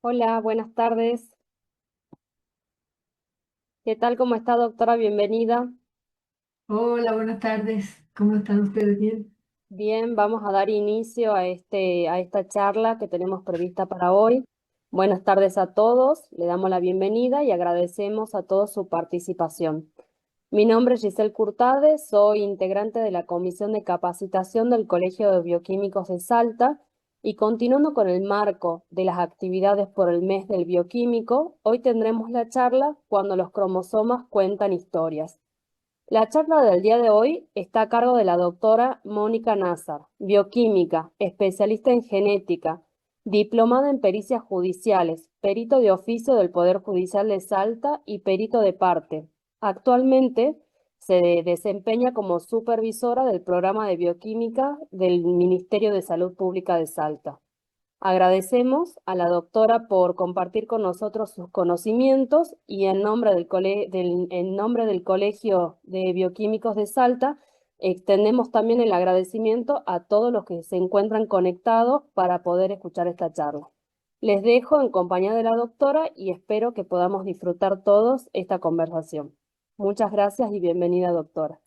Hola, buenas tardes. ¿Qué tal? ¿Cómo está, doctora? Bienvenida. Hola, buenas tardes. ¿Cómo están ustedes? Bien. Bien, vamos a dar inicio a esta charla que tenemos prevista para hoy. Buenas tardes a todos, le damos la bienvenida y agradecemos a todos su participación. Mi nombre es Giselle Curtade, soy integrante de la Comisión de Capacitación del Colegio de Bioquímicos de Salta y continuando con el marco de las actividades por el mes del bioquímico, hoy tendremos la charla Cuando los cromosomas cuentan historias. La charla del día de hoy está a cargo de la doctora Mónica Nazar, bioquímica, especialista en genética, diplomada en pericias judiciales, perito de oficio del Poder Judicial de Salta y perito de parte. Actualmente se desempeña como supervisora del programa de bioquímica del Ministerio de Salud Pública de Salta. Agradecemos a la doctora por compartir con nosotros sus conocimientos y en nombre en nombre del Colegio de Bioquímicos de Salta, extendemos también el agradecimiento a todos los que se encuentran conectados para poder escuchar esta charla. Les dejo en compañía de la doctora y espero que podamos disfrutar todos esta conversación. Muchas gracias y bienvenida, doctora.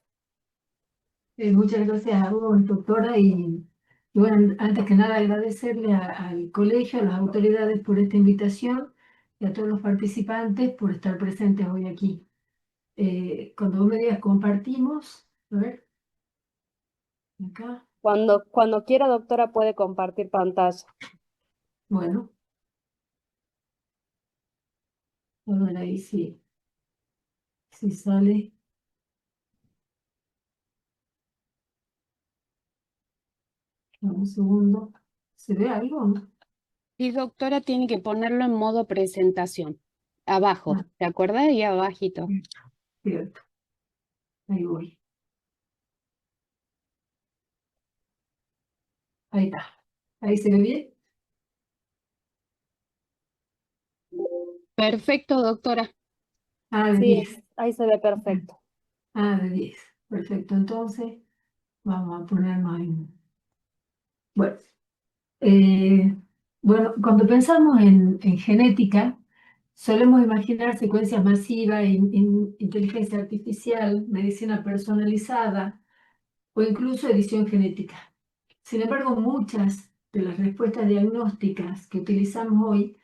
Muchas gracias a vos, doctora. Y bueno, antes que nada agradecerle al colegio, a las autoridades por esta invitación y a todos los participantes por estar presentes hoy aquí. Cuando vos me digas compartimos, a ver, acá, Cuando quiera, doctora, puede compartir pantalla. bueno, a ver ahí si sale. Un segundo. ¿Se ve algo? ¿No? Sí, doctora, tiene que ponerlo en modo presentación. Abajo, Ah, ¿te acuerdas? Ahí abajito. cierto, ahí voy. Ahí está. ¿Ahí se ve bien? Perfecto, doctora. Ah, de Sí, 10. ahí se ve perfecto. Ah, de 10. Perfecto. Entonces, vamos a ponernos en... Bueno, eh, bueno, cuando pensamos en genética, solemos imaginar secuencias masivas, inteligencia artificial, medicina personalizada o incluso edición genética. Sin embargo, muchas de las respuestas diagnósticas que utilizamos hoy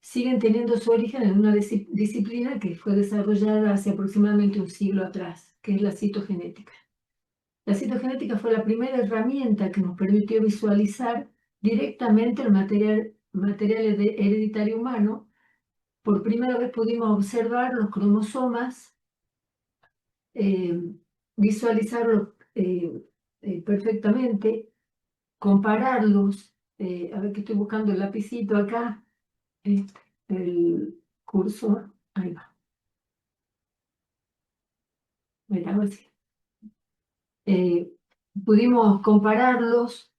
siguen teniendo su origen en una disciplina que fue desarrollada hace aproximadamente un siglo atrás, que es la citogenética. La citogenética fue la primera herramienta que nos permitió visualizar directamente el material hereditario humano. Por primera vez pudimos observar los cromosomas, eh, visualizarlos perfectamente, compararlos. A ver que estoy buscando el lapicito acá, este, el cursor, ahí va. Mira, a ver eh, pudimos compararlos,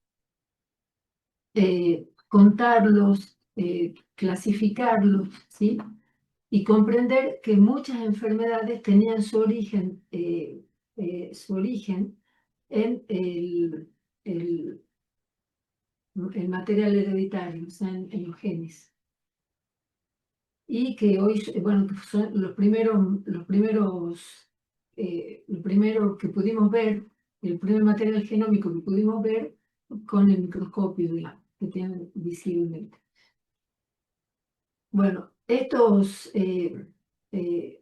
contarlos, clasificarlos, ¿sí? Y comprender que muchas enfermedades tenían su origen en el- el material hereditario, o sea, en los genes. Y que hoy, bueno, que son lo primero que pudimos ver, el primer material genómico que pudimos ver con el microscopio, digamos, que tienen visiblemente. Bueno,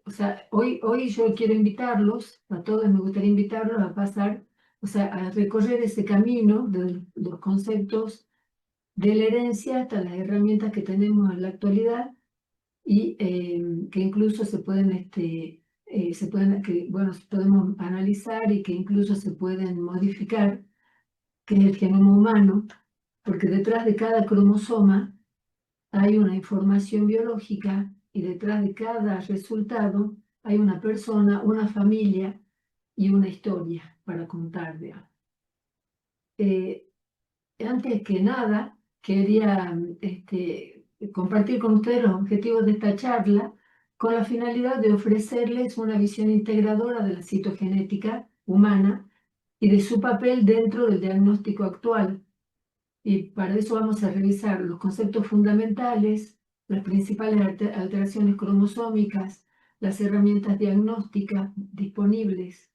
o sea, hoy yo quiero invitarlos, a todos me gustaría invitarlos a pasar, o sea, a recorrer ese camino de los conceptos de la herencia hasta las herramientas que tenemos en la actualidad y que incluso que, bueno, podemos analizar y que incluso se pueden modificar, que es el genoma humano, porque detrás de cada cromosoma hay una información biológica y detrás de cada resultado hay una persona, una familia y una historia para contar, digamos. Eh, Antes que nada, quería compartir con ustedes los objetivos de esta charla con la finalidad de ofrecerles una visión integradora de la citogenética humana y de su papel dentro del diagnóstico actual. Y para eso vamos a revisar los conceptos fundamentales, las principales alteraciones cromosómicas, las herramientas diagnósticas disponibles,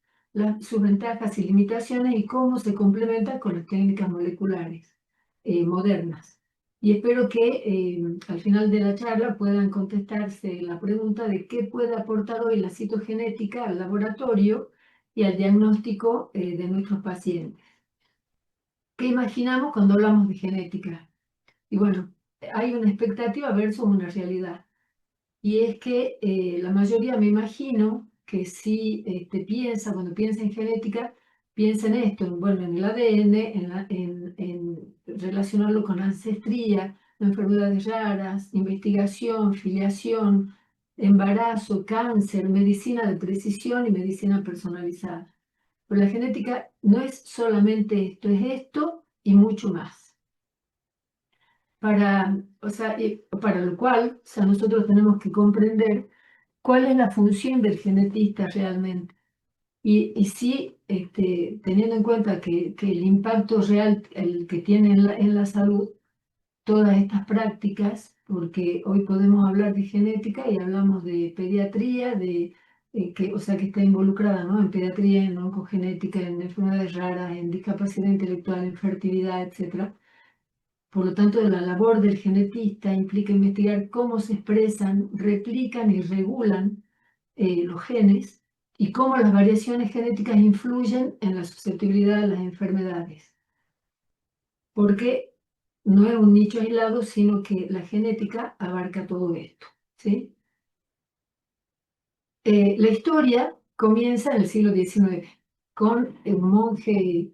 sus ventajas y limitaciones y cómo se complementan con las técnicas moleculares modernas. Y espero que al final de la charla puedan contestarse la pregunta de qué puede aportar hoy la citogenética al laboratorio y al diagnóstico de nuestros pacientes. ¿Qué imaginamos cuando hablamos de genética? Y bueno, hay una expectativa versus una realidad. Y es que la mayoría, me imagino, que si cuando piensa en genética, piensa en esto, bueno, en el ADN, en relacionarlo con ancestría, enfermedades raras, investigación, filiación, embarazo, cáncer, medicina de precisión y medicina personalizada. Pero la genética no es solamente esto, es esto y mucho más. Para lo cual, nosotros tenemos que comprender cuál es la función del genetista realmente. Y sí, teniendo en cuenta que el impacto real el que tiene en la salud, todas estas prácticas, porque hoy podemos hablar de genética y hablamos de pediatría, que está involucrada, ¿no?, en pediatría, en oncogenética, en enfermedades raras, en discapacidad intelectual, en fertilidad, etc. Por lo tanto, la labor del genetista implica investigar cómo se expresan, replican y regulan los genes y cómo las variaciones genéticas influyen en la susceptibilidad a las enfermedades. Porque no es un nicho aislado, sino que la genética abarca todo esto, ¿sí? La historia comienza en el siglo XIX con un monje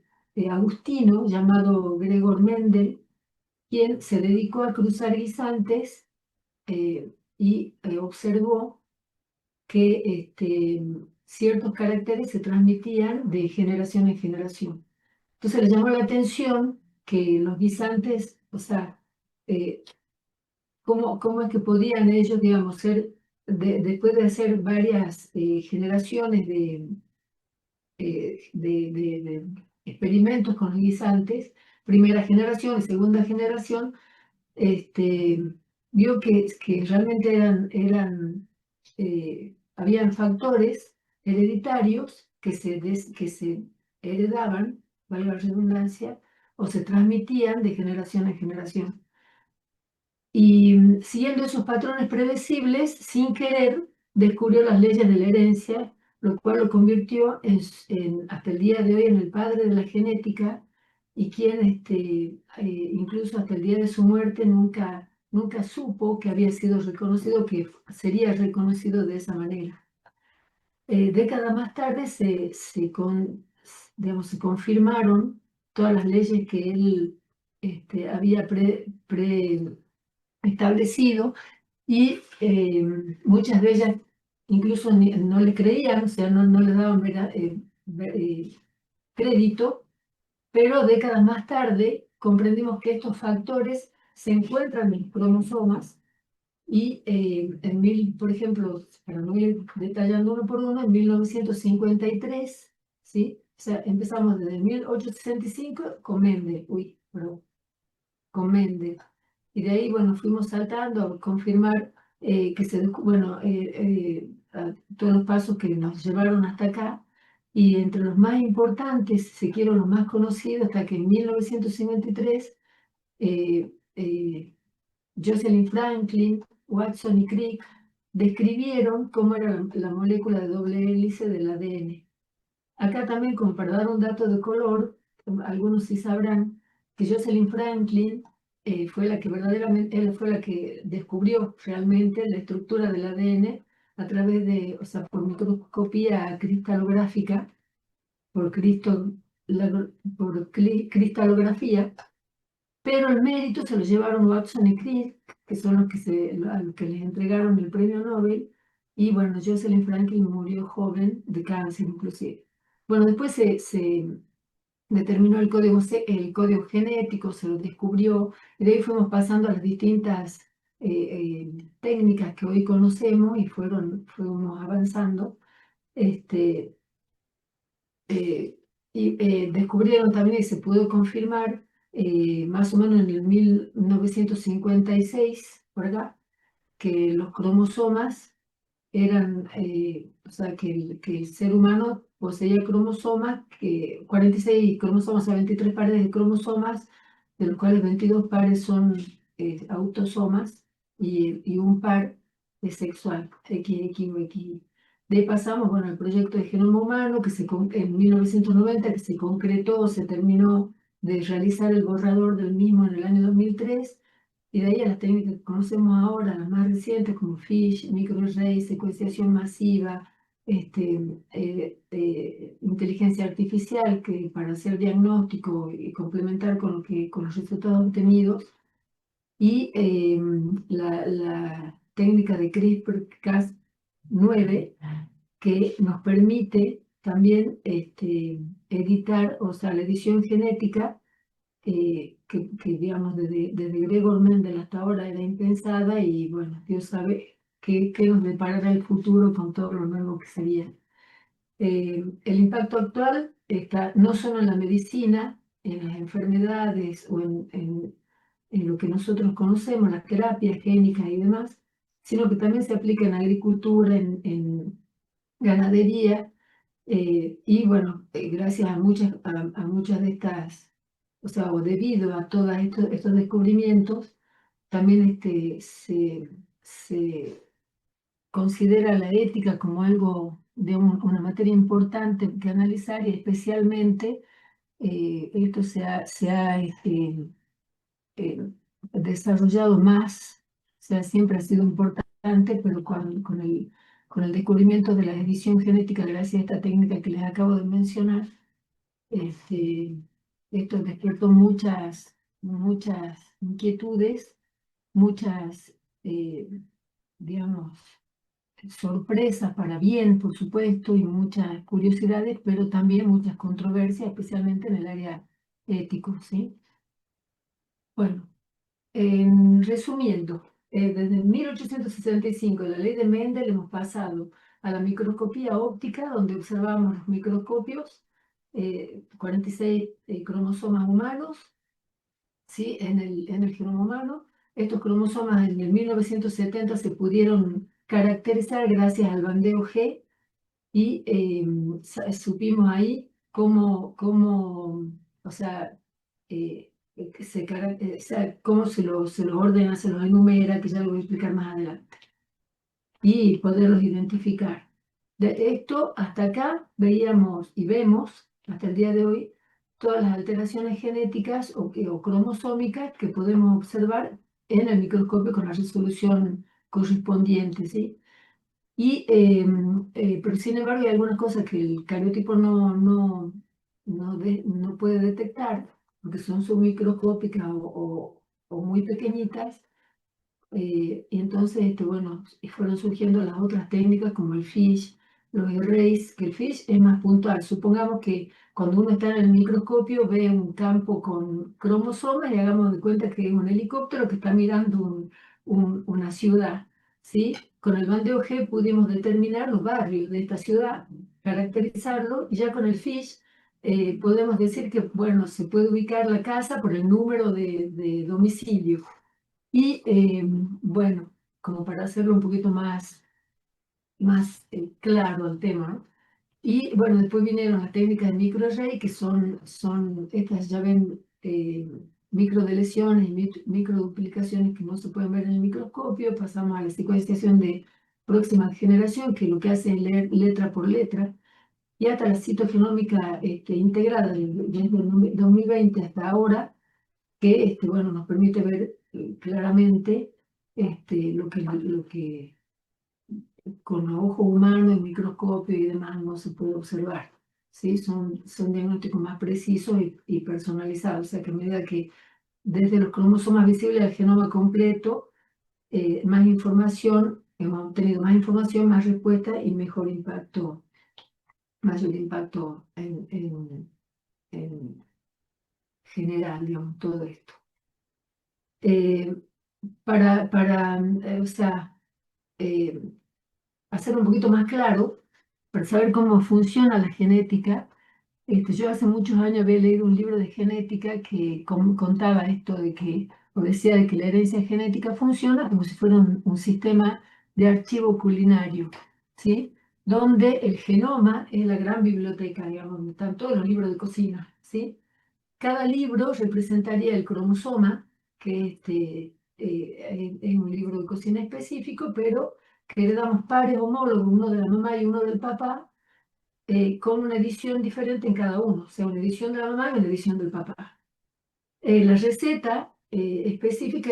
agustino llamado Gregor Mendel, quien se dedicó a cruzar guisantes y observó que ciertos caracteres se transmitían de generación en generación. Entonces le llamó la atención que los guisantes, eh, cómo es que podían ellos, digamos, después de hacer varias generaciones de experimentos con los guisantes, primera generación y segunda generación, vio que realmente habían factores hereditarios que se heredaban, valga la redundancia, o se transmitían de generación en generación. Y siguiendo esos patrones predecibles, sin querer, descubrió las leyes de la herencia, lo cual lo convirtió hasta el día de hoy en el padre de la genética, y quien incluso hasta el día de su muerte nunca supo que había sido reconocido, que sería reconocido de esa manera. Décadas más tarde se confirmaron todas las leyes que él había establecido, y muchas de ellas incluso no le creían, o sea, no le daban crédito, pero décadas más tarde comprendimos que estos factores se encuentran en los cromosomas y, por ejemplo, para no ir detallando uno por uno, en 1953, ¿sí? O sea, empezamos desde 1865 con Mendel, con Mendel. Y de ahí, bueno, fuimos saltando a confirmar todos los pasos que nos llevaron hasta acá. Y entre los más importantes, si quiero los más conocidos, hasta que en 1953, Jocelyn Franklin, Watson y Crick describieron cómo era la molécula de doble hélice del ADN. Acá también, como para dar un dato de color, algunos sí sabrán que Jocelyn Franklin fue la que descubrió realmente la estructura del ADN a través por microscopía cristalográfica, por cristalografía, pero el mérito se lo llevaron Watson y Crick, que son a los que les entregaron el premio Nobel, y bueno, Jocelyn Franklin murió joven de cáncer inclusive. Bueno, después se determinó el código genético, se lo descubrió, y de ahí fuimos pasando a las distintas técnicas que hoy conocemos y fuimos avanzando. Descubrieron también y se pudo confirmar más o menos en el 1956, por acá, que los cromosomas eran, o sea, que el ser humano poseía cromosomas, 46 cromosomas, o sea, 23 pares de cromosomas, de los cuales 22 pares son autosomas y un par es sexual, XX o XY. De ahí pasamos, bueno, al proyecto de genoma humano, en 1990, que se concretó, se terminó de realizar el borrador del mismo en el año 2003, y de ahí a las técnicas que conocemos ahora, las más recientes, como FISH, microarray, secuenciación masiva, inteligencia artificial, que para hacer diagnóstico y complementar con los resultados obtenidos, y la técnica de CRISPR-Cas9, que nos permite también editar, o sea, la edición genética digamos, desde Gregor Mendel hasta ahora era impensada, y bueno, Dios sabe qué nos deparará el futuro con todo lo nuevo que sería. El impacto actual está no solo en la medicina, en las enfermedades o en lo que nosotros conocemos, las terapias génicas y demás, sino que también se aplica en agricultura, en ganadería, y bueno, gracias a muchas de estas, o sea, o debido a todos estos descubrimientos, también se considera la ética como algo de una materia importante que analizar, y especialmente esto se ha eh, desarrollado más, o sea, siempre ha sido importante, pero con el descubrimiento de la edición genética, gracias a esta técnica que les acabo de mencionar, este, esto despertó muchas inquietudes, muchas, digamos, sorpresas para bien, por supuesto, y muchas curiosidades, pero también muchas controversias, especialmente en el área ético, ¿sí? Bueno, resumiendo, desde 1865, la ley de Mendel, hemos pasado a la microscopía óptica, donde observamos los microscopios, 46 cromosomas humanos, ¿sí? En el genoma humano. Estos cromosomas en el 1970 se pudieron caracterizar gracias al bandeo G, y supimos ahí o sea, o sea, cómo se los ordena, se los enumera, que ya lo voy a explicar más adelante, y poderlos identificar. De esto hasta acá veíamos y vemos hasta el día de hoy todas las alteraciones genéticas o cromosómicas que podemos observar en el microscopio con la resolución correspondiente, ¿sí? Pero sin embargo hay algunas cosas que el cariotipo no puede detectar, porque son submicroscópicas o muy pequeñitas, y entonces, bueno, y fueron surgiendo las otras técnicas como el FISH, los arrays, que el FISH es más puntual. Supongamos que cuando uno está en el microscopio ve un campo con cromosomas, y hagamos de cuenta que es un helicóptero que está mirando una ciudad, ¿sí? Con el bandeo G pudimos determinar los barrios de esta ciudad, caracterizarlo, y ya con el FISH podemos decir que, bueno, se puede ubicar la casa por el número de domicilio. Y bueno, como para hacerlo un poquito más claro el tema, ¿no? Y bueno, después vinieron las técnicas de microarray, que son estas, ya ven, microdeleciones y microduplicaciones que no se pueden ver en el microscopio. Pasamos a la secuenciación de próxima generación, que lo que hace es leer letra por letra, y hasta la citogenómica integrada desde el 2020 hasta ahora, que bueno, nos permite ver claramente lo que con los ojos humanos, el microscopio y demás no se puede observar, ¿sí? Son diagnósticos más precisos y personalizados, o sea que a medida que desde los cromosomas visibles al genoma completo, más información, hemos obtenido más información, más respuesta y mayor impacto en general, digamos, todo esto. Eh, o sea, eh, hacer un poquito más claro, para saber cómo funciona la genética, yo hace muchos años había leído un libro de genética que contaba esto de que, os decía de que la herencia genética funciona como si fuera un sistema de archivo culinario, ¿sí? Donde el genoma es la gran biblioteca, digamos, donde están todos los libros de cocina, ¿sí? Cada libro representaría el cromosoma, que es un libro de cocina específico, pero que heredamos pares homólogos, uno de la mamá y uno del papá, con una edición diferente en cada uno, o sea, una edición de la mamá y una edición del papá. La receta específica,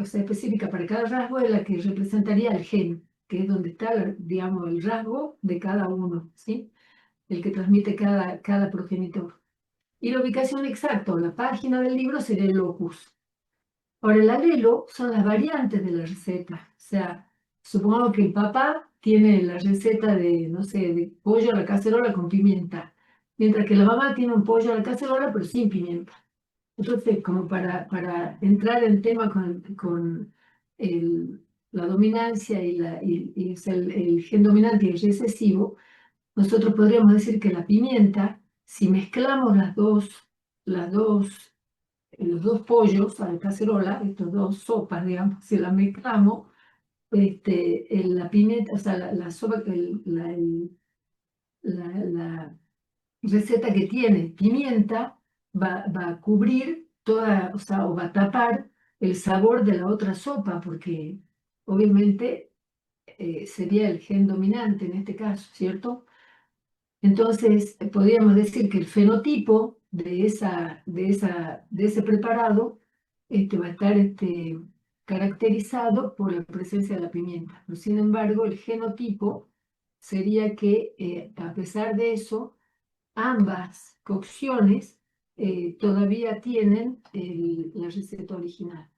o sea, específica para cada rasgo es la que representaría el gen, que es donde está, digamos, el rasgo de cada uno, ¿sí? El que transmite cada progenitor. Y la ubicación exacta o la página del libro sería el locus. Ahora, el alelo son las variantes de la receta. O sea, supongamos que el papá tiene la receta de, no sé, de pollo a la cacerola con pimienta, mientras que la mamá tiene un pollo a la cacerola pero sin pimienta. Entonces, como para entrar en tema con la dominancia y o sea, el gen dominante y el recesivo, nosotros podríamos decir que la pimienta, si mezclamos los dos pollos a la cacerola, estas dos sopas, digamos, si las mezclamos, la pimienta, o sea, la sopa, la receta que tiene pimienta va a cubrir toda, o sea, o va a tapar el sabor de la otra sopa, porque obviamente sería el gen dominante en este caso, ¿cierto? Entonces, podríamos decir que el fenotipo de ese preparado va a estar caracterizado por la presencia de la pimienta. Pero, sin embargo, el genotipo sería que, a pesar de eso, ambas cocciones todavía tienen la receta original.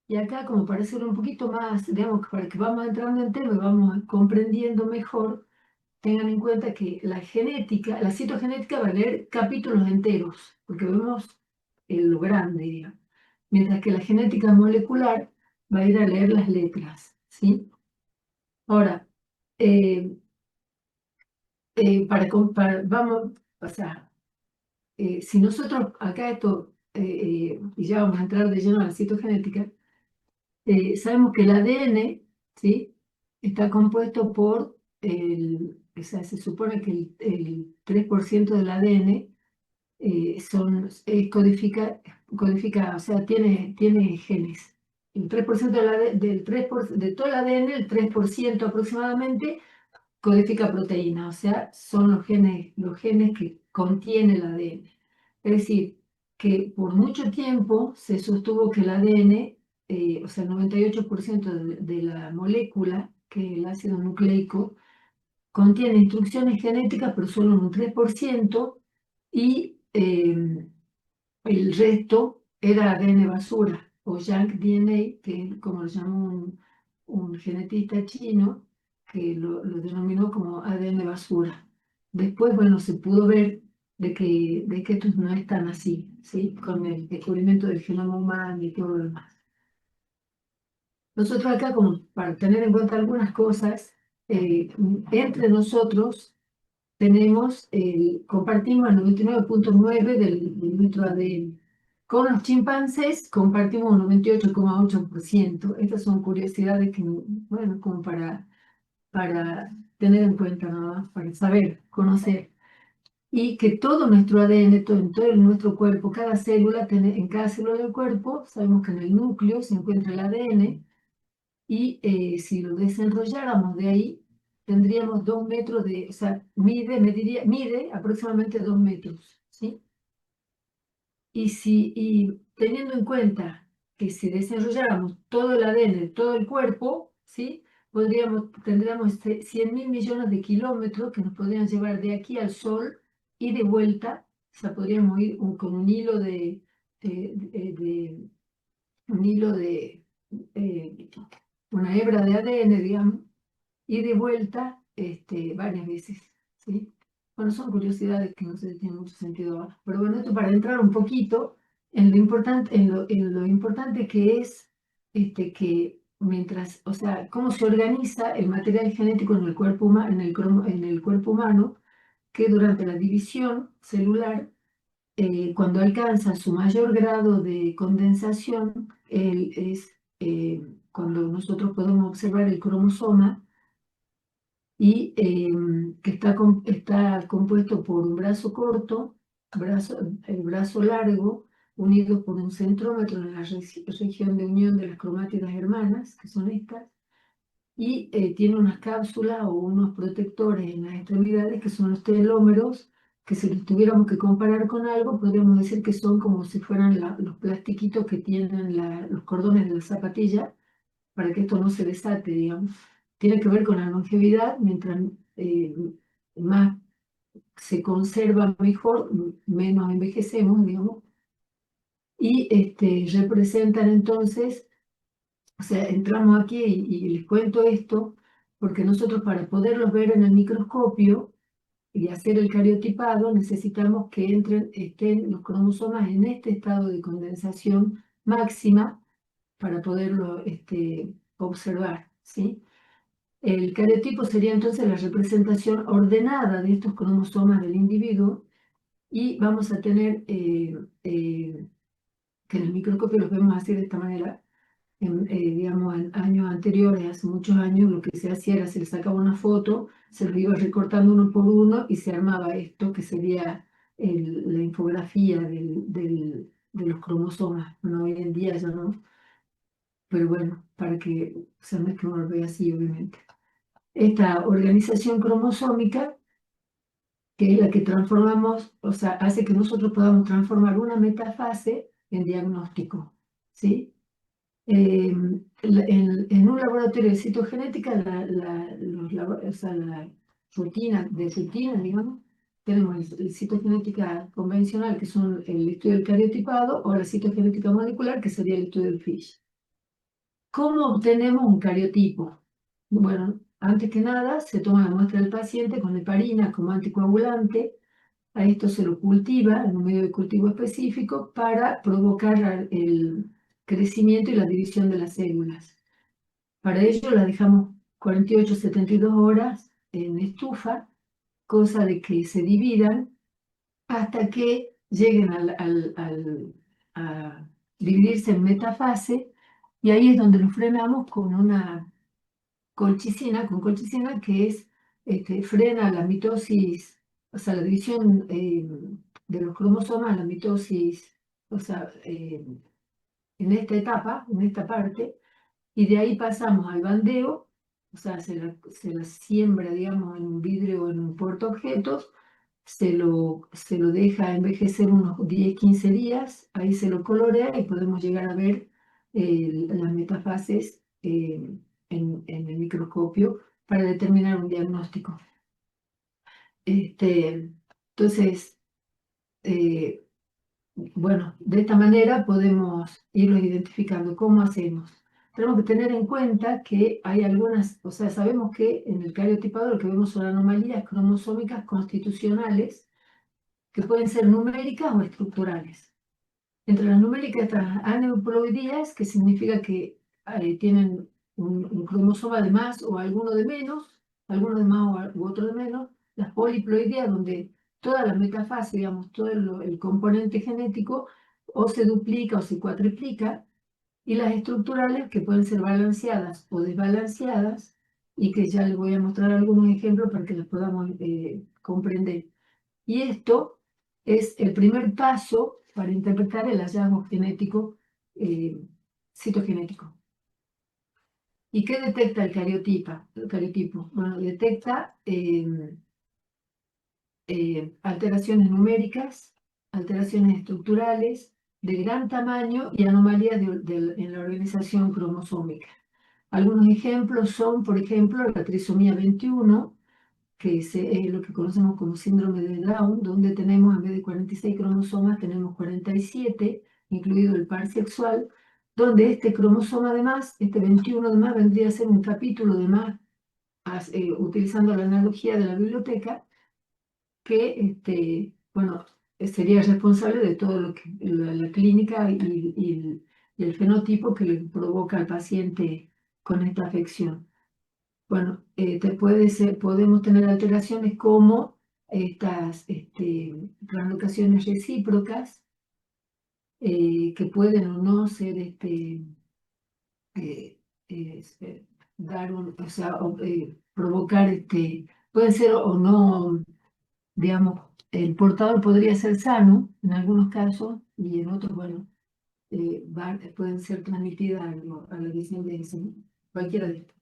Y acá, como para hacerlo un poquito más, digamos, para que vamos entrando en tema y vamos comprendiendo mejor, tengan en cuenta que la genética, la citogenética va a leer capítulos enteros, porque vemos lo grande, digamos. Mientras que la genética molecular va a ir a leer las letras, ¿sí? Ahora, eh, vamos, o sea, si nosotros acá y ya vamos a entrar de lleno a la citogenética, sabemos que el ADN, ¿sí? Está compuesto por o sea, se supone que el 3% del ADN codifica, o sea, tiene genes. El 3% de todo el ADN, el 3% aproximadamente, codifica proteína, o sea, son los genes que contiene el ADN. Es decir, que por mucho tiempo se sostuvo que el ADN, o sea, el 98% de la molécula, que es el ácido nucleico, contiene instrucciones genéticas, pero solo un 3%, y el resto era ADN basura, o junk DNA, que es como lo llamó un genetista chino, que lo denominó como ADN basura. Después, bueno, se pudo ver de que esto no es tan así, ¿sí? Con el descubrimiento del genoma humano y todo lo demás. Nosotros acá, como para tener en cuenta algunas cosas, entre nosotros compartimos el 99,9% de nuestro ADN. Con los chimpancés compartimos un 98,8%. Estas son curiosidades que, bueno, como para tener en cuenta, ¿no? Para saber, conocer. Y que todo nuestro ADN, en todo nuestro cuerpo, en cada célula del cuerpo, sabemos que en el núcleo se encuentra el ADN, y si lo desenrolláramos de ahí, tendríamos 2 metros o sea, mide aproximadamente 2 metros, ¿sí? Y teniendo en cuenta que si desenrolláramos todo el ADN de todo el cuerpo, ¿sí? Tendríamos 100.000 millones de kilómetros que nos podrían llevar de aquí al Sol y de vuelta. O sea, podríamos ir con un hilo un hilo de eh, una hebra de ADN, digamos, y de vuelta varias veces, ¿sí? Bueno, son curiosidades que no sé si tienen mucho sentido ahora. Pero bueno, esto para entrar un poquito en lo importante que es que mientras, o sea, cómo se organiza el material genético en el cuerpo humano, en el cuerpo humano, que durante la división celular cuando alcanza su mayor grado de condensación, es cuando nosotros podemos observar el cromosoma y que está compuesto por un brazo corto, el brazo largo, unido por un centrómetro en la región de unión de las cromátidas hermanas, que son estas, y tiene unas cápsulas o unos protectores en las extremidades que son los telómeros, que si los tuviéramos que comparar con algo, podríamos decir que son como si fueran los plastiquitos que tienen los cordones de la zapatilla, para que esto no se desate, digamos. Tiene que ver con la longevidad, mientras más se conserva mejor, menos envejecemos, digamos, y representan entonces, o sea, entramos aquí y les cuento esto, porque nosotros para poderlos ver en el microscopio y hacer el cariotipado necesitamos que estén los cromosomas en este estado de condensación máxima para poderlo observar, ¿sí? El cariotipo sería entonces la representación ordenada de estos cromosomas del individuo y vamos a tener que en el microscopio los vemos así de esta manera. Digamos, en años anteriores, hace muchos años, lo que se hacía era se le sacaba una foto, se lo iba recortando uno por uno y se armaba esto que sería la infografía de los cromosomas. Bueno, hoy en día ya no, pero bueno, para que, o sea, no es que uno lo vea así, obviamente. Esta organización cromosómica, que es la que transformamos, o sea, hace que nosotros podamos transformar una metafase en diagnóstico, ¿sí? En un laboratorio de citogenética, o sea, la rutina, digamos, tenemos el citogenética convencional, que son el estudio del cariotipado, o la citogenética molecular, que sería el estudio del FISH. ¿Cómo obtenemos un cariotipo? Bueno, antes que nada, se toma la muestra del paciente con heparina como anticoagulante. A esto se lo cultiva en un medio de cultivo específico para provocar el crecimiento y la división de las células. Para ello las dejamos 48-72 horas en estufa, cosa de que se dividan hasta que lleguen a dividirse en metafase, y ahí es donde lo frenamos con una colchicina que frena la mitosis, o sea, la división de los cromosomas, la mitosis, o sea, en esta etapa, en esta parte, y de ahí pasamos al bandeo, o sea, se la siembra, digamos, en un vidrio o en un portaobjetos, se lo deja envejecer unos 10-15 días, ahí se lo colorea y podemos llegar a ver las metafases en el microscopio para determinar un diagnóstico. Entonces, bueno, de esta manera podemos irlos identificando. ¿Cómo hacemos? Tenemos que tener en cuenta que hay algunas, o sea, sabemos que en el cariotipado lo que vemos son anomalías cromosómicas constitucionales que pueden ser numéricas o estructurales. Entre las numéricas están las aneuploidías, que significa que tienen un cromosoma de más o alguno de menos, alguno de más u otro de menos. Las poliploidías, donde toda la metafase, digamos, todo el componente genético, o se duplica o se cuatriplica. Y las estructurales, que pueden ser balanceadas o desbalanceadas, y que ya les voy a mostrar algunos ejemplos para que las podamos comprender. Y esto es el primer paso para interpretar el hallazgo genético, citogenético. ¿Y qué detecta el cariotipo? Bueno, detecta alteraciones numéricas, alteraciones estructurales de gran tamaño y anomalías en la organización cromosómica. Algunos ejemplos son, por ejemplo, la trisomía 21, que es lo que conocemos como síndrome de Down, donde tenemos, en vez de 46 cromosomas, tenemos 47, incluido el par sexual, donde este cromosoma de más, este 21 de más, vendría a ser un capítulo de más, utilizando la analogía de la biblioteca, que bueno, sería responsable de todo lo que la clínica y el fenotipo que le provoca al paciente con esta afección. Bueno, podemos tener alteraciones como estas translocaciones recíprocas que pueden o no ser eh, dar o sea, provocar pueden ser o no, digamos, el portador podría ser sano en algunos casos y en otros, bueno, pueden ser transmitidas a la descendencia, ¿no? Cualquiera de estas.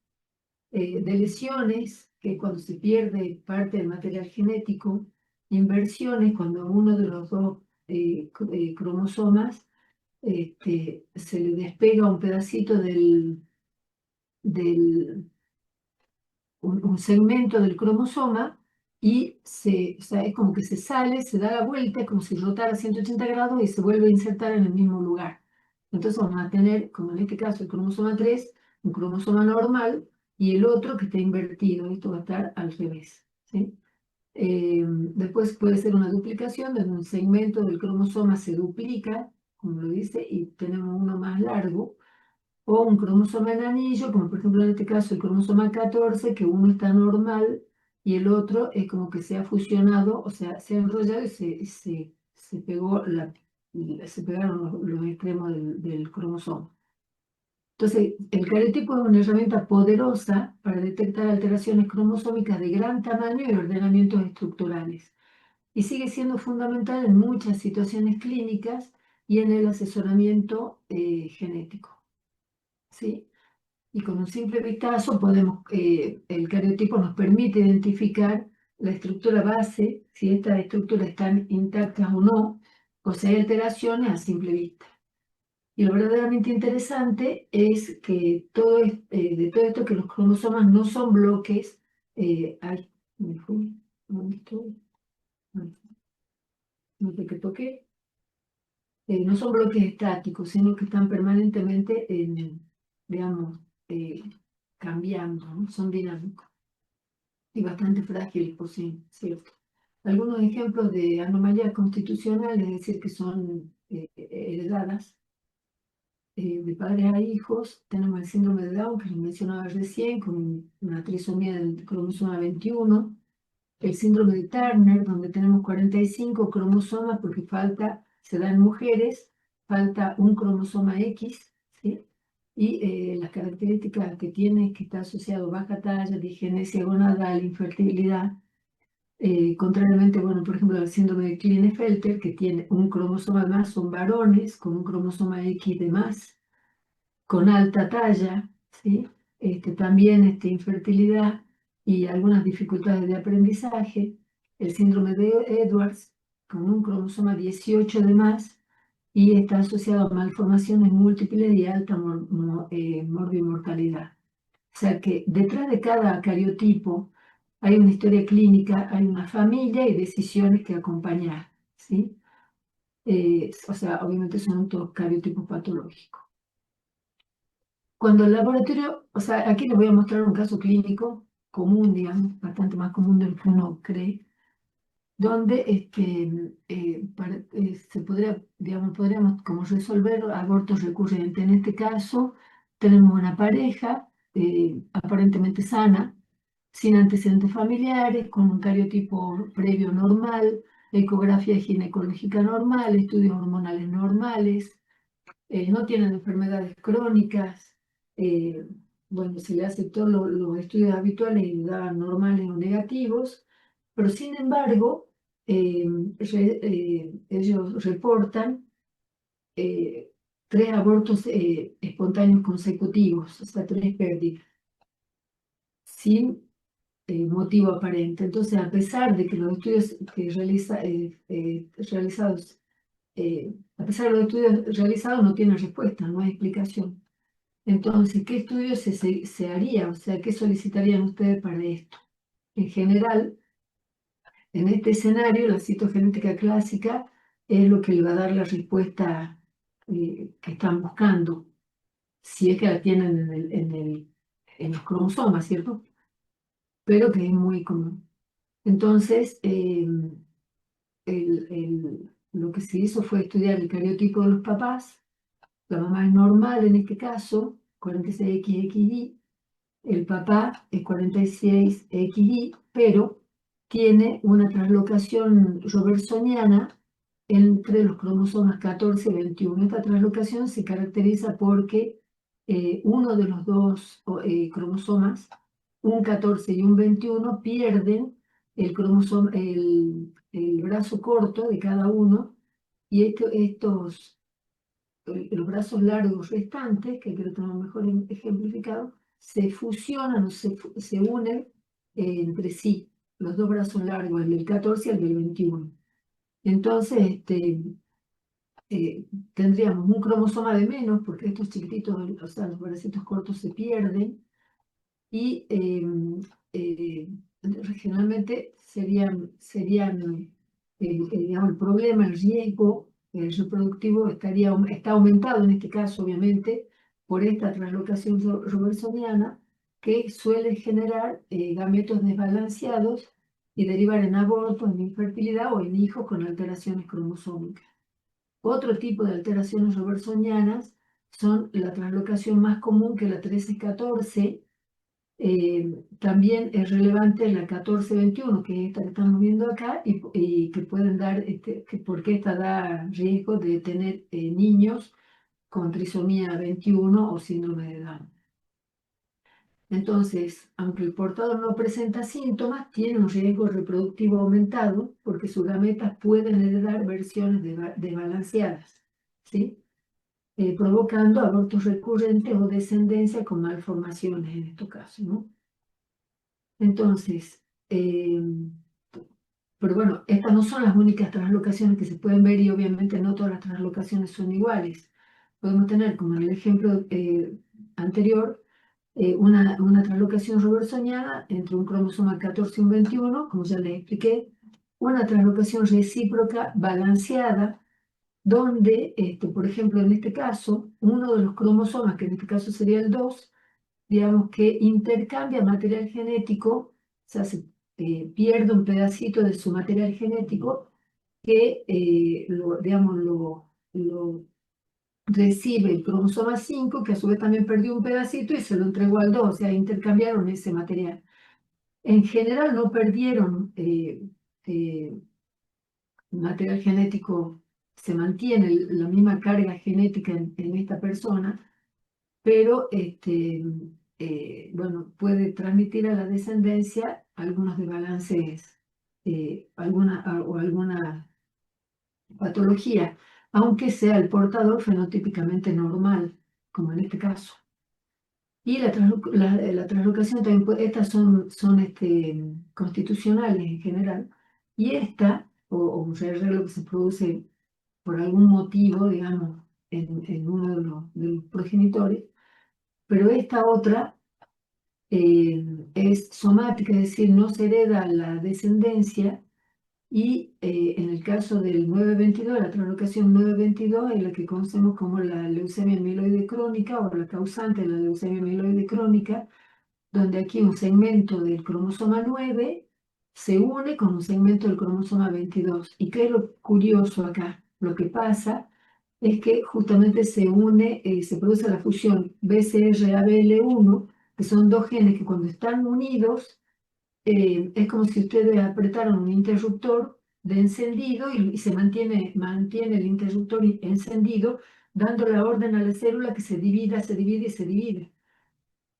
De lesiones, que es cuando se pierde parte del material genético, inversiones, cuando uno de los dos cromosomas se le despega un pedacito del un segmento del cromosoma y o sea, es como que se sale, se da la vuelta, es como si rotara 180 grados y se vuelve a insertar en el mismo lugar. Entonces vamos a tener, como en este caso, el cromosoma 3, un cromosoma normal y el otro que está invertido. Esto va a estar al revés, ¿sí? Después puede ser una duplicación, donde un segmento del cromosoma se duplica, como lo dice, y tenemos uno más largo, o un cromosoma en anillo, como por ejemplo en este caso el cromosoma 14, que uno está normal y el otro es como que se ha fusionado, o sea, se ha enrollado y se pegó se pegaron los extremos del cromosoma. Entonces, el cariotipo es una herramienta poderosa para detectar alteraciones cromosómicas de gran tamaño y ordenamientos estructurales, y sigue siendo fundamental en muchas situaciones clínicas y en el asesoramiento genético, ¿sí? Y con un simple vistazo el cariotipo nos permite identificar la estructura base, si estas estructuras están intactas o no, o si hay alteraciones a simple vista. Y lo verdaderamente interesante es que de todo esto, que los cromosomas no son bloques, ay, me fui, ¿dónde estoy? No sé qué toqué. No son bloques estáticos, sino que están permanentemente, digamos, cambiando, ¿no? Son dinámicos y bastante frágiles por sí, ¿cierto? Algunos ejemplos de anomalías constitucionales, es decir, que son heredadas de padres a hijos. Tenemos el síndrome de Down, que les mencionaba recién, con una trisomía del cromosoma 21. El síndrome de Turner, donde tenemos 45 cromosomas porque se da en mujeres, falta un cromosoma X, ¿sí? Y las características que tiene es que está asociado a baja talla, digenesia gonadal, infertilidad. Contrariamente, bueno, por ejemplo, al síndrome de Klinefelter, que tiene un cromosoma más, son varones con un cromosoma X de más, con alta talla, ¿sí? También infertilidad y algunas dificultades de aprendizaje. El síndrome de Edwards, con un cromosoma 18 de más, y está asociado a malformaciones múltiples y alta morbimortalidad. O sea que detrás de cada cariotipo hay una historia clínica, hay una familia y decisiones que acompañar, ¿sí? O sea, obviamente son todos cariotipos patológicos. Cuando el laboratorio, o sea, aquí les voy a mostrar un caso clínico común, digamos, bastante más común de lo que uno cree, donde se podría, digamos, podríamos como resolver abortos recurrentes. En este caso, tenemos una pareja aparentemente sana, sin antecedentes familiares, con un cariotipo previo normal, ecografía ginecológica normal, estudios hormonales normales, no tienen enfermedades crónicas. eh, bueno, se le hace todos los estudios habituales y daban normales o negativos, pero sin embargo, ellos reportan eh, 3 abortos espontáneos consecutivos, o sea, 3 pérdidas, sin motivo aparente. Entonces, a pesar de que los estudios realizados a pesar de los estudios realizados, no tienen respuesta, no hay explicación. Entonces, ¿qué estudios se haría? O sea, ¿qué solicitarían ustedes para esto? En general, en este escenario, la citogenética clásica es lo que le va a dar la respuesta que están buscando, si es que la tienen en los cromosomas, ¿cierto? Pero que es muy común. Entonces, lo que se hizo fue estudiar el cariotipo de los papás. La mamá es normal en este caso, 46XXY, el papá es 46XY, pero tiene una translocación robertsoniana entre los cromosomas 14 y 21. Esta translocación se caracteriza porque uno de los dos cromosomas, un 14 y un 21, pierden el brazo corto de cada uno, y los brazos largos restantes, que creo que tengo mejor ejemplificado, se fusionan o se unen entre sí, los dos brazos largos, el del 14 y el del 21. Entonces, tendríamos un cromosoma de menos, porque estos chiquititos, o sea, los bracitos cortos se pierden, y regionalmente digamos, el problema, el riesgo reproductivo está aumentado en este caso, obviamente, por esta translocación robertsoniana, que suele generar gametos desbalanceados y derivar en abortos, en infertilidad o en hijos con alteraciones cromosómicas. Otro tipo de alteraciones robertsonianas son la translocación más común, que la 13-14. También es relevante la 14-21, que es esta que estamos viendo acá, y que pueden dar, porque esta da riesgo de tener niños con trisomía 21 o síndrome de Down. Entonces, aunque el portador no presenta síntomas, tiene un riesgo reproductivo aumentado porque sus gametas pueden heredar versiones desbalanceadas, ¿sí? Provocando abortos recurrentes o descendencia con malformaciones en estos casos, ¿no? Entonces, pero bueno, estas no son las únicas translocaciones que se pueden ver, y obviamente no todas las translocaciones son iguales. Podemos tener, como en el ejemplo anterior, una translocación robertsoniana entre un cromosoma 14 y un 21, como ya les expliqué, una translocación recíproca balanceada, donde, por ejemplo, en este caso, uno de los cromosomas, que en este caso sería el 2, digamos que intercambia material genético, o sea, se pierde un pedacito de su material genético que, digamos, lo recibe el cromosoma 5, que a su vez también perdió un pedacito y se lo entregó al 2, o sea, intercambiaron ese material. En general no perdieron material genético, se mantiene la misma carga genética en esta persona, pero bueno, puede transmitir a la descendencia algunos desbalances o alguna patología, aunque sea el portador fenotípicamente normal, como en este caso. Y la translocación también estas son constitucionales en general, y esta, o un rearreglo que se produce por algún motivo, digamos, en uno de los progenitores, pero esta otra es somática, es decir, no se hereda la descendencia, y en el caso del 922, la translocación 922 es la que conocemos como la leucemia mieloide crónica, o la causante de la leucemia mieloide crónica, donde aquí un segmento del cromosoma 9 se une con un segmento del cromosoma 22. ¿Y qué es lo curioso acá? Lo que pasa es que justamente se une, se produce la fusión BCR-ABL1, que son dos genes que cuando están unidos, es como si ustedes apretaran un interruptor de encendido, y se mantiene el interruptor encendido, dando la orden a la célula que se divida, se divide y se divide.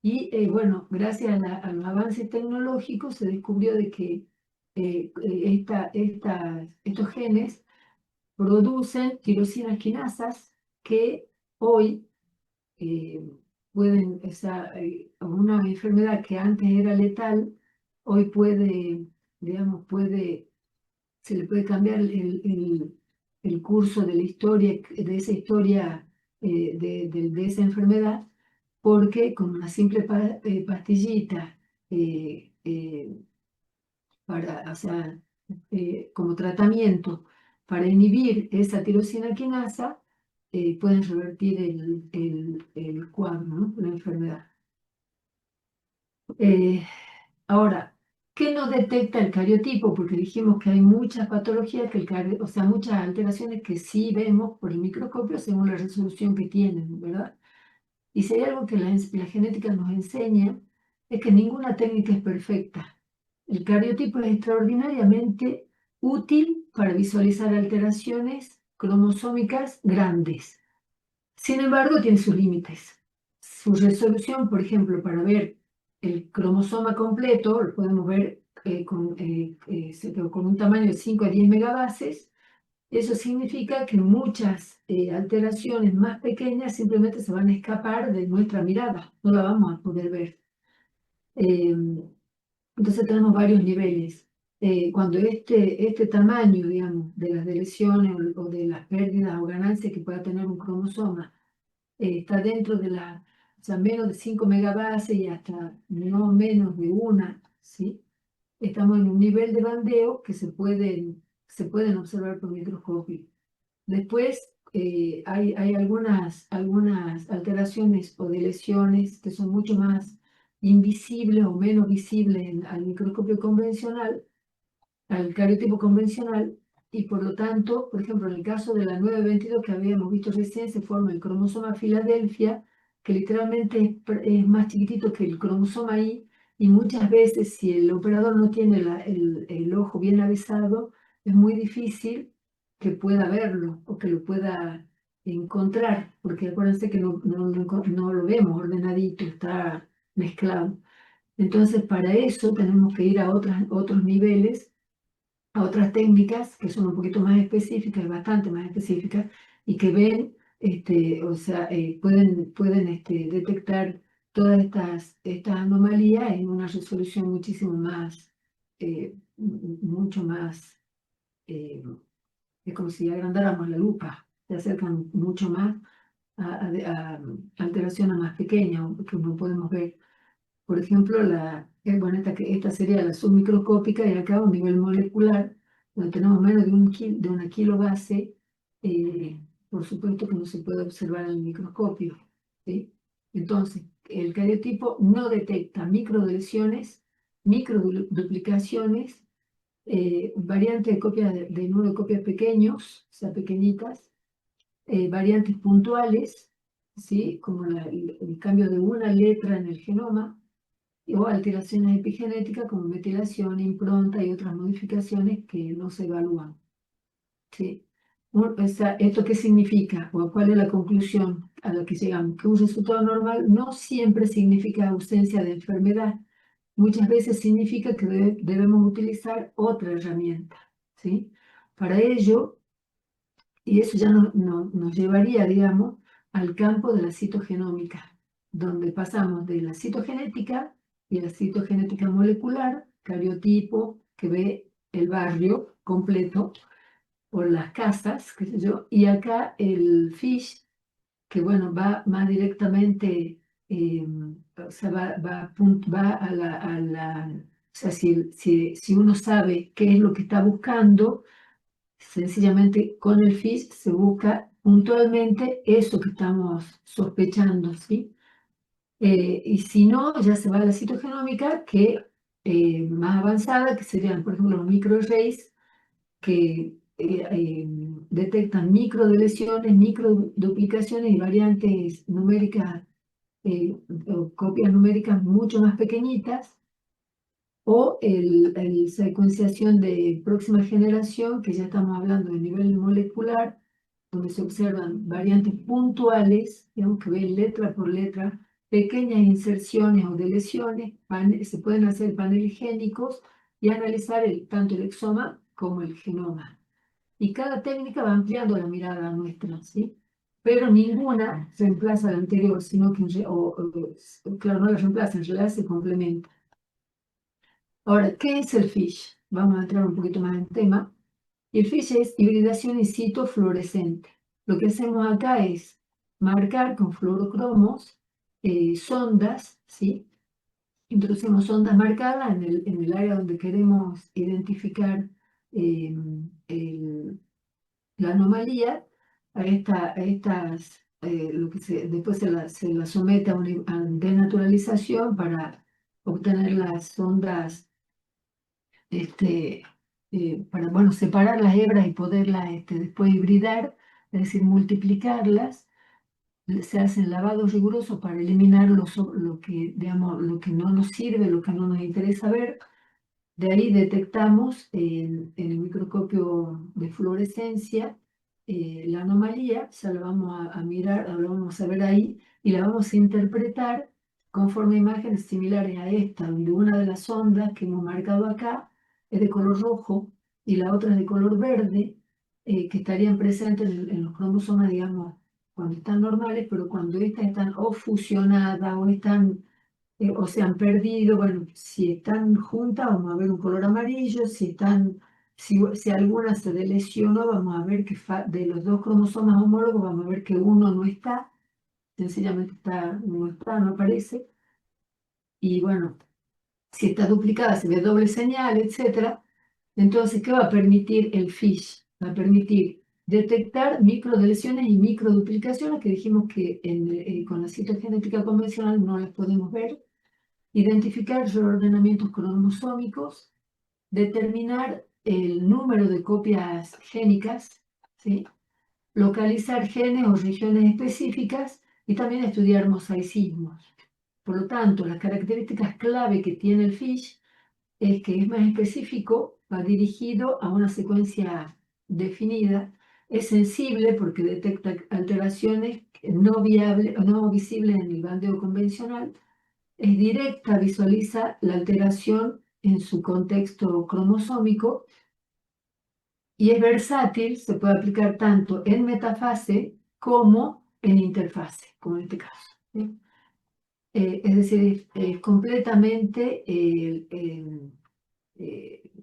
Y bueno, gracias a los avances tecnológicos se descubrió de que estos genes producen tirosinas quinasas que hoy pueden, una enfermedad que antes era letal, hoy puede, digamos, se le puede cambiar el curso de la historia, de esa historia, de esa enfermedad, porque con una simple pastillita o sea, como tratamiento para inhibir esa tirosina quinasa, pueden revertir el cuadro, ¿no? La enfermedad. Ahora, ¿qué no detecta el cariotipo? Porque dijimos que hay muchas patologías, o sea, muchas alteraciones que sí vemos por el microscopio según la resolución que tienen, ¿verdad? Y si hay algo que la genética nos enseña, es que ninguna técnica es perfecta. El cariotipo es extraordinariamente útil para visualizar alteraciones cromosómicas grandes. Sin embargo, tiene sus límites. Su resolución, por ejemplo, para ver el cromosoma completo, lo podemos ver con un tamaño de 5 a 10 megabases. Eso significa que muchas alteraciones más pequeñas simplemente se van a escapar de nuestra mirada, no la vamos a poder ver. Eh, entonces tenemos varios niveles. Cuando este tamaño, digamos, de las deleciones o de las pérdidas o ganancias que pueda tener un cromosoma está dentro de o sea, menos de 5 megabases y hasta no menos de una, ¿sí? Estamos en un nivel de bandeo que se pueden observar por microscopio. Después hay algunas alteraciones o lesiones que son mucho más invisibles o menos visibles al microscopio convencional, al cariotipo convencional, y por lo tanto, por ejemplo, en el caso de la 922 que habíamos visto recién, se forma el cromosoma Filadelfia, que literalmente es más chiquitito que el cromosoma Y, y muchas veces si el operador no tiene el ojo bien avisado, es muy difícil que pueda verlo o que lo pueda encontrar, porque acuérdense que no lo vemos ordenadito, está mezclado. Entonces, para eso tenemos que ir a otros niveles, a otras técnicas que son un poquito más específicas, bastante más específicas, y que ven, o sea, pueden detectar todas estas anomalías en una resolución muchísimo más, mucho más, es como si agrandáramos la lupa, se acercan mucho más a alteraciones más pequeñas que no podemos ver. Por ejemplo, bueno, esta sería la submicroscópica, y acá a un nivel molecular, donde tenemos menos de una kilobase, por supuesto que no se puede observar en el microscopio, ¿sí? Entonces, el cariotipo no detecta microlesiones, microduplicaciones, variantes de copias de nudo de copias pequeños, o sea, pequeñitas, variantes puntuales, ¿sí? Como el cambio de una letra en el genoma, o alteraciones epigenéticas como metilación, impronta y otras modificaciones que no se evalúan, ¿sí? ¿Esto qué significa? ¿O cuál es la conclusión a la que llegamos? Que un resultado normal no siempre significa ausencia de enfermedad. Muchas veces significa que debemos utilizar otra herramienta, ¿sí? Para ello, y eso ya nos llevaría, digamos, al campo de la citogenómica, donde pasamos de la citogenética y la citogenética molecular, cariotipo, que ve el barrio completo, o las casas, qué sé yo, y acá el FISH, que bueno, va más directamente, o sea, va o sea, si uno sabe qué es lo que está buscando, sencillamente con el FISH se busca puntualmente eso que estamos sospechando, ¿sí? Y si no, ya se va a la citogenómica, que más avanzada, que serían, por ejemplo, los microarrays, que detectan microdeleciones, microduplicaciones y variantes numéricas, o copias numéricas mucho más pequeñitas, o el secuenciación de próxima generación, que ya estamos hablando de nivel molecular, donde se observan variantes puntuales, digamos que ven letra por letra, pequeñas inserciones o deleciones, se pueden hacer paneles génicos y analizar tanto el exoma como el genoma. Y cada técnica va ampliando la mirada nuestra, ¿sí? Pero ninguna reemplaza a la anterior, sino que, claro, no la reemplaza, en realidad se complementa. Ahora, ¿qué es el FISH? Vamos a entrar un poquito más en tema. El FISH es hibridación in situ fluorescente. Lo que hacemos acá es marcar con fluorocromos sondas, ¿sí? Introducimos sondas marcadas en el área donde queremos identificar eh, la anomalía, lo que después se la somete a denaturalización para obtener las ondas, para, bueno, separar las hebras y poderlas después hibridar, es decir, multiplicarlas. Se hacen lavados rigurosos para eliminar lo que, digamos, lo que no nos sirve, lo que no nos interesa ver. De ahí detectamos en el microscopio de fluorescencia la anomalía, ya la vamos a mirar, la vamos a ver ahí, y la vamos a interpretar conforme a imágenes similares a esta, donde una de las ondas que hemos marcado acá es de color rojo y la otra es de color verde, que estarían presentes en los cromosomas, digamos, cuando están normales, pero cuando estas están o fusionadas o están o se han perdido. Bueno, si están juntas vamos a ver un color amarillo, si alguna se lesionó, vamos a ver que de los dos cromosomas homólogos vamos a ver que uno no está, sencillamente no está, no aparece. Y bueno, si está duplicada se ve doble señal, etcétera. Entonces, ¿qué va a permitir el FISH? Va a permitir detectar microdeleciones y microduplicaciones que dijimos que con la citogenética convencional no las podemos ver, identificar reordenamientos cromosómicos, determinar el número de copias génicas, ¿sí? Localizar genes o regiones específicas y también estudiar mosaicismos. Por lo tanto, las características clave que tiene el FISH es que es más específico, va dirigido a una secuencia definida, es sensible porque detecta alteraciones no visibles en el bandeo convencional, es directa, visualiza la alteración en su contexto cromosómico y es versátil, se puede aplicar tanto en metafase como en interfase, como en este caso, ¿sí? Es decir, completamente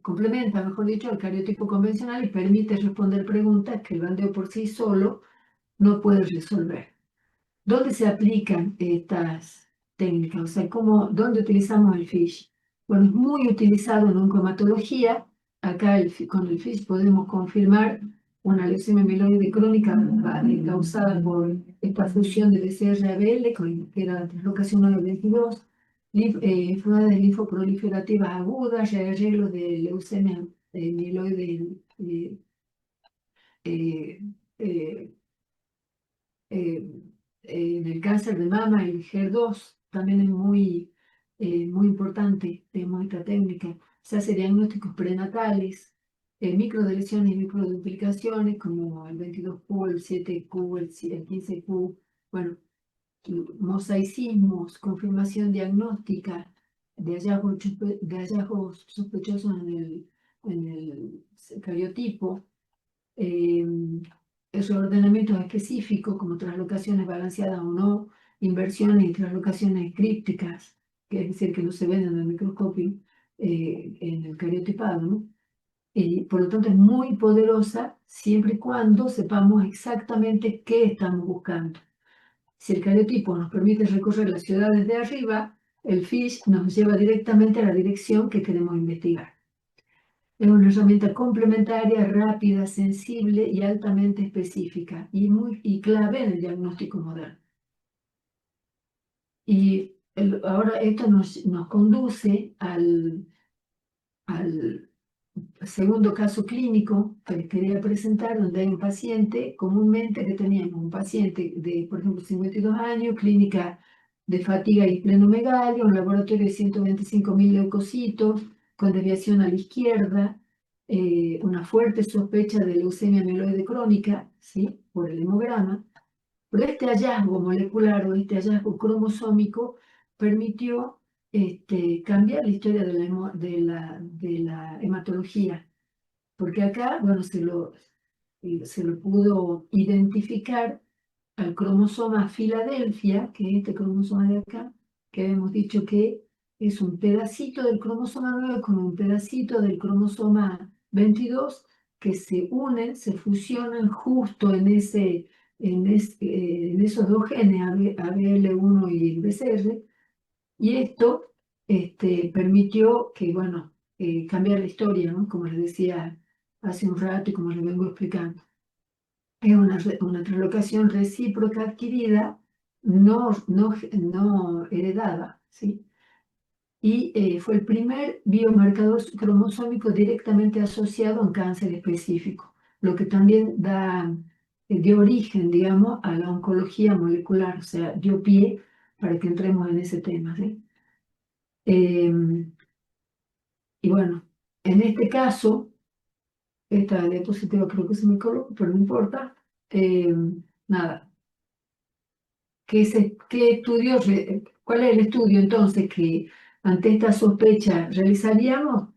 complementa, mejor dicho, al cariotipo convencional y permite responder preguntas que el bandeo por sí solo no puede resolver. ¿Dónde se aplican estas técnicas? O sea, ¿dónde utilizamos el FISH? Bueno, es muy utilizado en oncohematología. Acá con el FISH podemos confirmar una leucemia mieloide crónica causada por esta fusión de BCR-ABL, que era la translocación 922, enfermedades linfoproliferativas agudas, rearreglos de leucemia mieloide eh, eh, eh, en el cáncer de mama, el HER2 también es muy importante, tenemos esta técnica. Se hace diagnósticos prenatales, microdeleciones y microduplicaciones como el 22Q, el 7Q, el 15Q, bueno, mosaicismos, confirmación diagnóstica de hallazgos sospechosos en el cariotipo, eh, esos ordenamientos específicos como translocaciones balanceadas o no, inversiones y translocaciones crípticas, que es decir, que no se ven en el microscopio, en el cariotipado, ¿no? Y por lo tanto es muy poderosa siempre y cuando sepamos exactamente qué estamos buscando. Si el cariotipo nos permite recorrer las ciudades de arriba, el FISH nos lleva directamente a la dirección que queremos investigar. Es una herramienta complementaria, rápida, sensible y altamente específica y clave en el diagnóstico moderno. Y ahora esto nos conduce al segundo caso clínico que les quería presentar, donde hay un paciente, comúnmente que teníamos un paciente de, por ejemplo, 52 años, clínica de fatiga y esplenomegalia, un laboratorio de 125.000 leucocitos, con desviación a la izquierda, una fuerte sospecha de leucemia mieloide crónica, ¿sí? Por el hemograma. Pero este hallazgo molecular o este hallazgo cromosómico permitió cambiar la historia de la hematología, porque acá, bueno, se lo pudo identificar al cromosoma Filadelfia, que es este cromosoma de acá, que hemos dicho que es un pedacito del cromosoma 9 con un pedacito del cromosoma 22 que se unen, se fusionan justo en esos dos genes, ABL1 y el BCR, y esto permitió que, bueno, cambiar la historia, ¿no? Como les decía hace un rato y como les vengo explicando. Es una translocación recíproca adquirida, no heredada, ¿sí? Y fue el primer biomarcador cromosómico directamente asociado a un cáncer específico, lo que también dio origen, digamos, a la oncología molecular, o sea, dio pie para que entremos en ese tema, ¿sí? Y bueno, en este caso, esta diapositiva creo que se me coló, pero no importa. Nada. ¿Qué estudio, cuál es el estudio entonces que ante esta sospecha realizaríamos?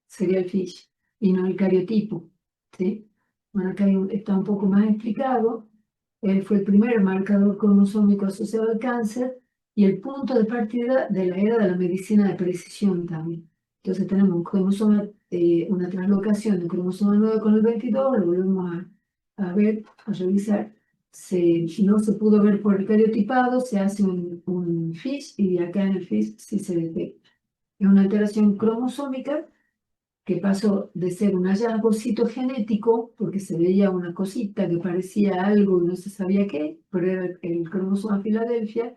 Sería el FISH y no el cariotipo, ¿sí? Bueno, acá está un poco más explicado. Él fue el primer marcador cromosómico asociado al cáncer y el punto de partida de la era de la medicina de precisión también. Entonces tenemos un cromosoma, una translocación del cromosoma 9 con el 22, lo volvemos a ver, a revisar. No se pudo ver por el cariotipado, se hace un FISH y acá en el FISH sí se detecta. Es una alteración cromosómica que pasó de ser un hallazgo citogenético, porque se veía una cosita que parecía algo y no se sabía qué, pero era el cromosoma Filadelfia,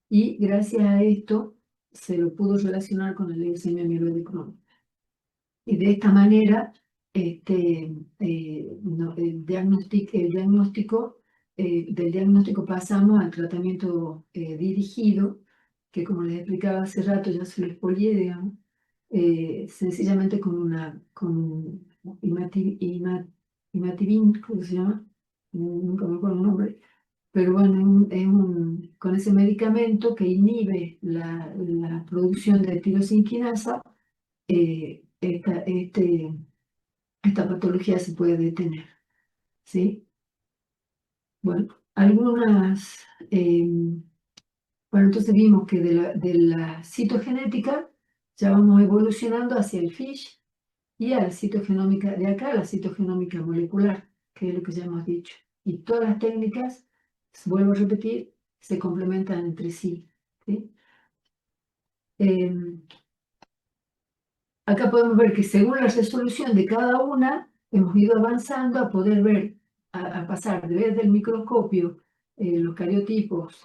y gracias a esto se lo pudo relacionar con la leucemia amiloide crónica. Y de esta manera, del diagnóstico pasamos al tratamiento dirigido, que como les explicaba hace rato, ya se lo expolié, digamos, sencillamente con imatinib, ¿cómo se llama? Nunca me acuerdo el nombre, pero bueno, con ese medicamento que inhibe la producción de tirosinquinasa, esta patología se puede detener, ¿sí? Bueno, bueno, entonces vimos que de la citogenética ya vamos evolucionando hacia el FISH y a la citogenómica, de acá a la citogenómica molecular, que es lo que ya hemos dicho. Y todas las técnicas, vuelvo a repetir, se complementan entre sí, ¿sí? Acá podemos ver que según la resolución de cada una, hemos ido avanzando a poder ver, a pasar de ver del microscopio los cariotipos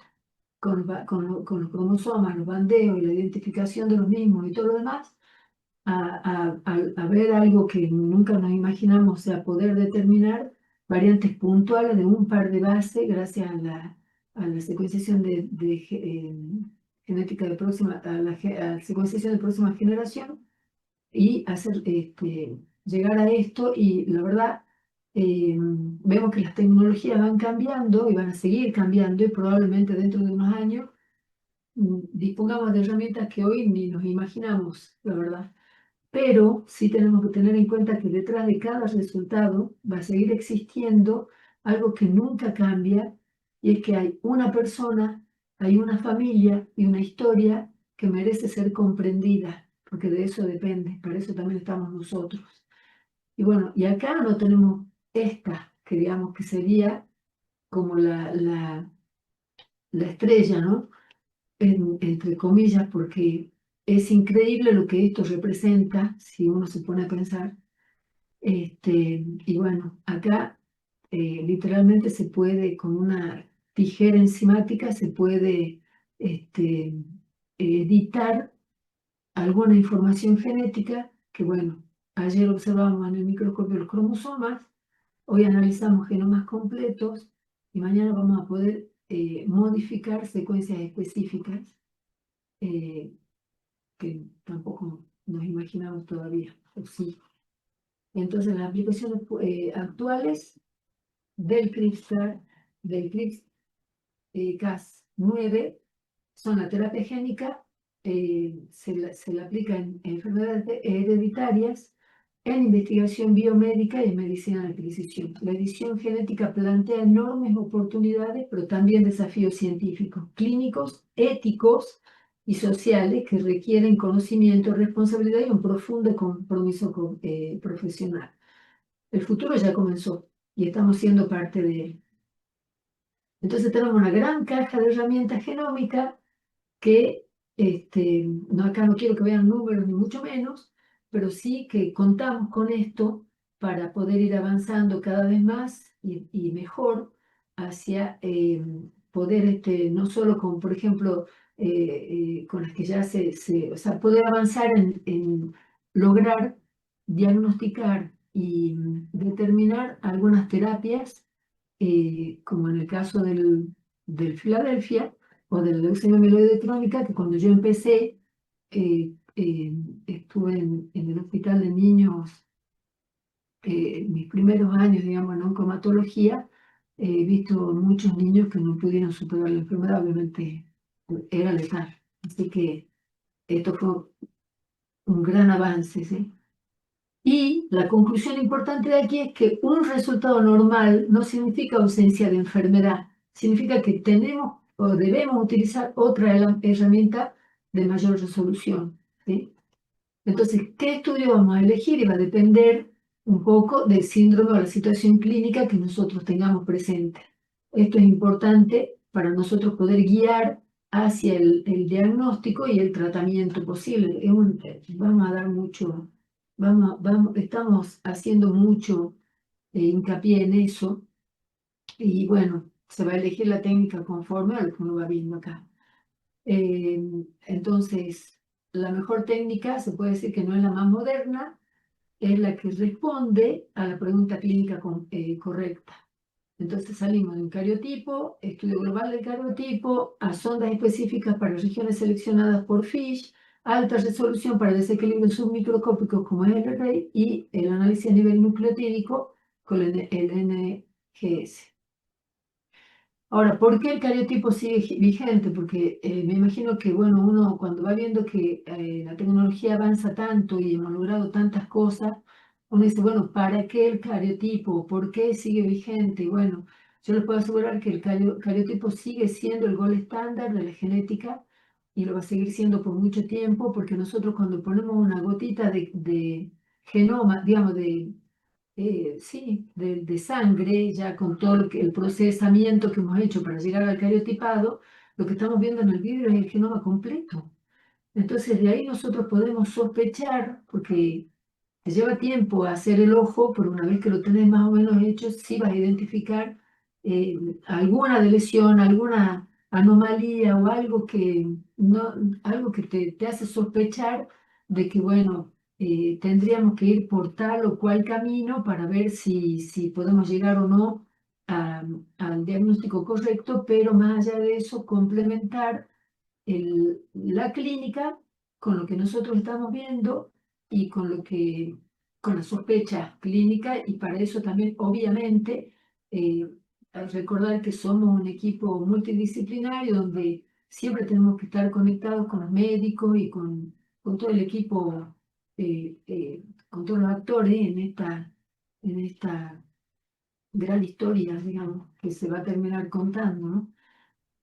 con los cromosomas, los bandeos y la identificación de los mismos y todo lo demás, a ver algo que nunca nos imaginamos, o sea, poder determinar variantes puntuales de un par de bases gracias a la secuenciación genética de a la secuenciación de próxima generación y llegar a esto y la verdad vemos que las tecnologías van cambiando y van a seguir cambiando y probablemente dentro de unos años dispongamos de herramientas que hoy ni nos imaginamos, la verdad. Pero sí tenemos que tener en cuenta que detrás de cada resultado va a seguir existiendo algo que nunca cambia y es que hay una persona, hay una familia y una historia que merece ser comprendida, porque de eso depende, para eso también estamos nosotros. Y bueno, y acá no tenemos esta, que digamos que sería como la estrella, ¿no? Entre comillas, porque es increíble lo que esto representa si uno se pone a pensar. Y bueno, acá literalmente se puede, con una tijera enzimática, se puede editar alguna información genética que, bueno, ayer observamos en el microscopio los cromosomas, hoy analizamos genomas completos y mañana vamos a poder modificar secuencias específicas que tampoco nos imaginamos todavía, o sí. Entonces, las aplicaciones actuales del CRISPR, del CRISPR-Cas9, son la terapia génica, se la aplica en enfermedades hereditarias, en investigación biomédica y en medicina de precisión. La edición genética plantea enormes oportunidades, pero también desafíos científicos, clínicos, éticos y sociales que requieren conocimiento, responsabilidad y un profundo compromiso profesional. El futuro ya comenzó y estamos siendo parte de él. Entonces tenemos una gran caja de herramientas genómicas que, acá no quiero que vean números ni mucho menos, pero sí que contamos con esto para poder ir avanzando cada vez más y mejor hacia poder, no solo con, por ejemplo, con las que ya o sea, poder avanzar en lograr diagnosticar y determinar algunas terapias, como en el caso del Filadelfia, o de la leucemia amiloide crónica, que cuando yo empecé estuve en el hospital de niños mis primeros años, digamos, en oncomatología, he visto muchos niños que no pudieron superar la enfermedad, obviamente era letal. Así que esto fue un gran avance, ¿sí? Y la conclusión importante de aquí es que un resultado normal no significa ausencia de enfermedad, significa que tenemos o debemos utilizar otra herramienta de mayor resolución, ¿sí? Entonces, ¿qué estudio vamos a elegir? Y va a depender un poco del síndrome o la situación clínica que nosotros tengamos presente. Esto es importante para nosotros poder guiar hacia el diagnóstico y el tratamiento posible. Vamos a dar mucho, estamos haciendo mucho hincapié en eso y bueno, se va a elegir la técnica conforme a lo que uno va viendo acá. Entonces, la mejor técnica, se puede decir que no es la más moderna, es la que responde a la pregunta clínica correcta. Entonces salimos de un cariotipo, estudio global del cariotipo, a sondas específicas para regiones seleccionadas por FISH, alta resolución para desequilibrios submicroscópicos como es el array y el análisis a nivel nucleotídico con el NGS. Ahora, ¿por qué el cariotipo sigue vigente? Porque me imagino que, bueno, uno cuando va viendo que la tecnología avanza tanto y hemos logrado tantas cosas, uno dice, bueno, ¿para qué el cariotipo? ¿Por qué sigue vigente? Y bueno, yo les puedo asegurar que el cariotipo sigue siendo el gold estándar de la genética y lo va a seguir siendo por mucho tiempo, porque nosotros cuando ponemos una gotita de genoma, digamos, sí, de sangre, ya con todo el procesamiento que hemos hecho para llegar al cariotipado, lo que estamos viendo en el vidrio es el genoma completo. Entonces, de ahí nosotros podemos sospechar, porque te lleva tiempo hacer el ojo, pero una vez que lo tenés más o menos hecho, sí vas a identificar alguna lesión, alguna anomalía o algo que, no, algo que te hace sospechar de que, bueno, tendríamos que ir por tal o cual camino para ver si podemos llegar o no al diagnóstico correcto, pero más allá de eso, complementar la clínica con lo que nosotros estamos viendo y con la sospecha clínica, y para eso también, obviamente, recordar que somos un equipo multidisciplinario donde siempre tenemos que estar conectados con los médicos y con todo el equipo, con todos los actores en esta gran historia, digamos, que se va a terminar contando, ¿no?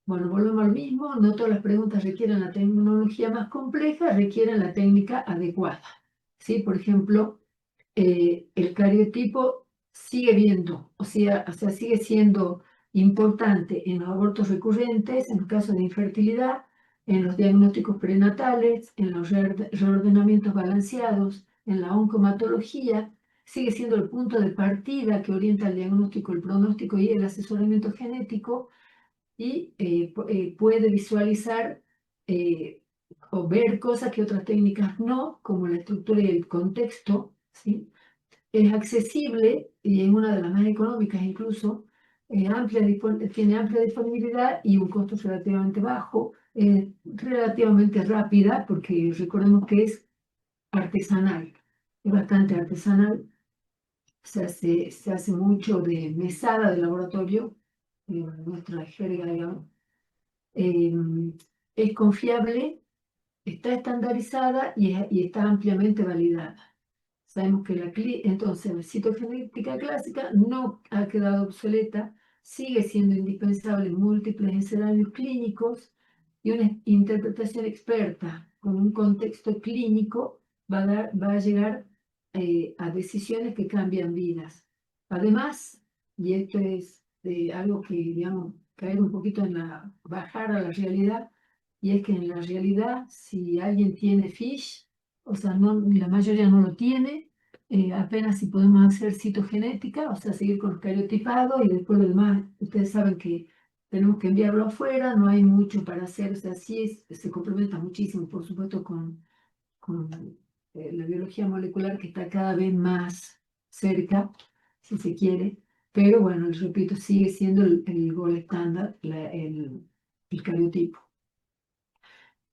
Bueno, volvemos al mismo, no todas las preguntas requieren la tecnología más compleja, requieren la técnica adecuada. ¿Sí? Por ejemplo, el cariotipo sigue viendo, o sea, sigue siendo importante en los abortos recurrentes, en los casos de infertilidad, en los diagnósticos prenatales, en los reordenamientos balanceados, en la oncomatología, sigue siendo el punto de partida que orienta el diagnóstico, el pronóstico y el asesoramiento genético, y puede visualizar o ver cosas que otras técnicas no, como la estructura y el contexto, ¿sí? Es accesible y es una de las más económicas incluso, tiene amplia disponibilidad y un costo relativamente bajo, relativamente rápida, porque recordemos que es artesanal, es bastante artesanal, se hace mucho de mesada de laboratorio, nuestra jerga, digamos. eh, es confiable, está estandarizada y está ampliamente validada. Sabemos que entonces la citogenética clásica no ha quedado obsoleta, sigue siendo indispensable en múltiples escenarios clínicos, y una interpretación experta con un contexto clínico va a llegar a decisiones que cambian vidas. Además, y esto es algo que, digamos, caer un poquito bajar a la realidad, y es que en la realidad, si alguien tiene FISH, o sea, la mayoría no lo tiene, apenas si podemos hacer citogenética, o sea, seguir con los cariotipados, y después lo demás, ustedes saben que tenemos que enviarlo afuera, no hay mucho para hacer, o sea, sí se complementa muchísimo, por supuesto, con la biología molecular, que está cada vez más cerca, si se quiere, pero bueno, les repito, sigue siendo el gold estándar, el cariotipo.